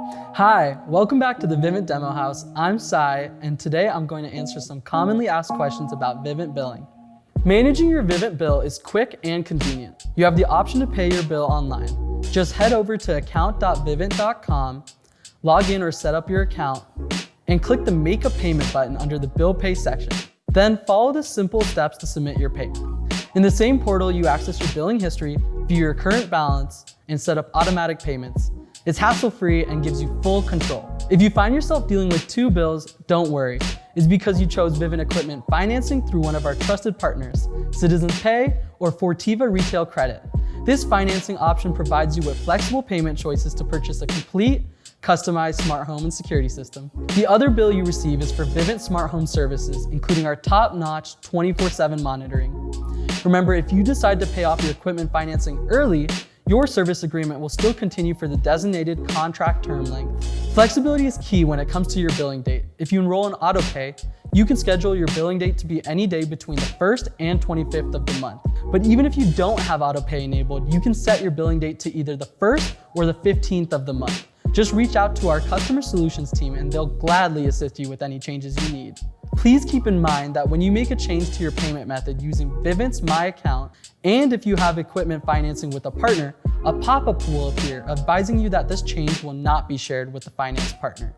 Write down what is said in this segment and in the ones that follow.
Hi, welcome back to the Vivint Demo House. I'm Sai, and today I'm going to answer some commonly asked questions about Vivint billing. Managing your Vivint bill is quick and convenient. You have the option to pay your bill online. Just head over to account.vivint.com, log in or set up your account, and click the Make a Payment button under the Bill Pay section. Then follow the simple steps to submit your payment. In the same portal, you access your billing history, view your current balance, and set up automatic payments. It's hassle-free and gives you full control. If you find yourself dealing with two bills, don't worry. It's because you chose Vivint Equipment Financing through one of our trusted partners, Citizens Pay or Fortiva Retail Credit. This financing option provides you with flexible payment choices to purchase a complete, customized smart home and security system. The other bill you receive is for Vivint Smart Home Services, including our top-notch 24/7 monitoring. Remember, if you decide to pay off your equipment financing early, your service agreement will still continue for the designated contract term length. Flexibility is key when it comes to your billing date. If you enroll in autopay, you can schedule your billing date to be any day between the 1st and 25th of the month. But even if you don't have autopay enabled, you can set your billing date to either the 1st or the 15th of the month. Just reach out to our customer solutions team and they'll gladly assist you with any changes you need. Please keep in mind that when you make a change to your payment method using Vivint's My Account, and if you have equipment financing with a partner, a pop-up will appear advising you that this change will not be shared with the finance partner.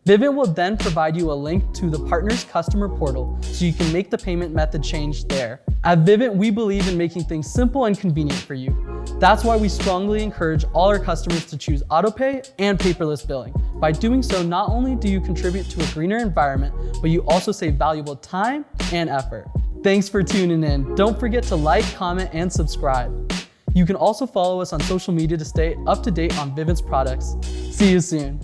Vivint will then provide you a link to the partner's customer portal so you can make the payment method change there. At Vivint, we believe in making things simple and convenient for you. That's why we strongly encourage all our customers to choose autopay and paperless billing. By doing so, not only do you contribute to a greener environment, but you also save valuable time and effort. Thanks for tuning in. Don't forget to like, comment, and subscribe. You can also follow us on social media to stay up to date on Vivint's products. See you soon.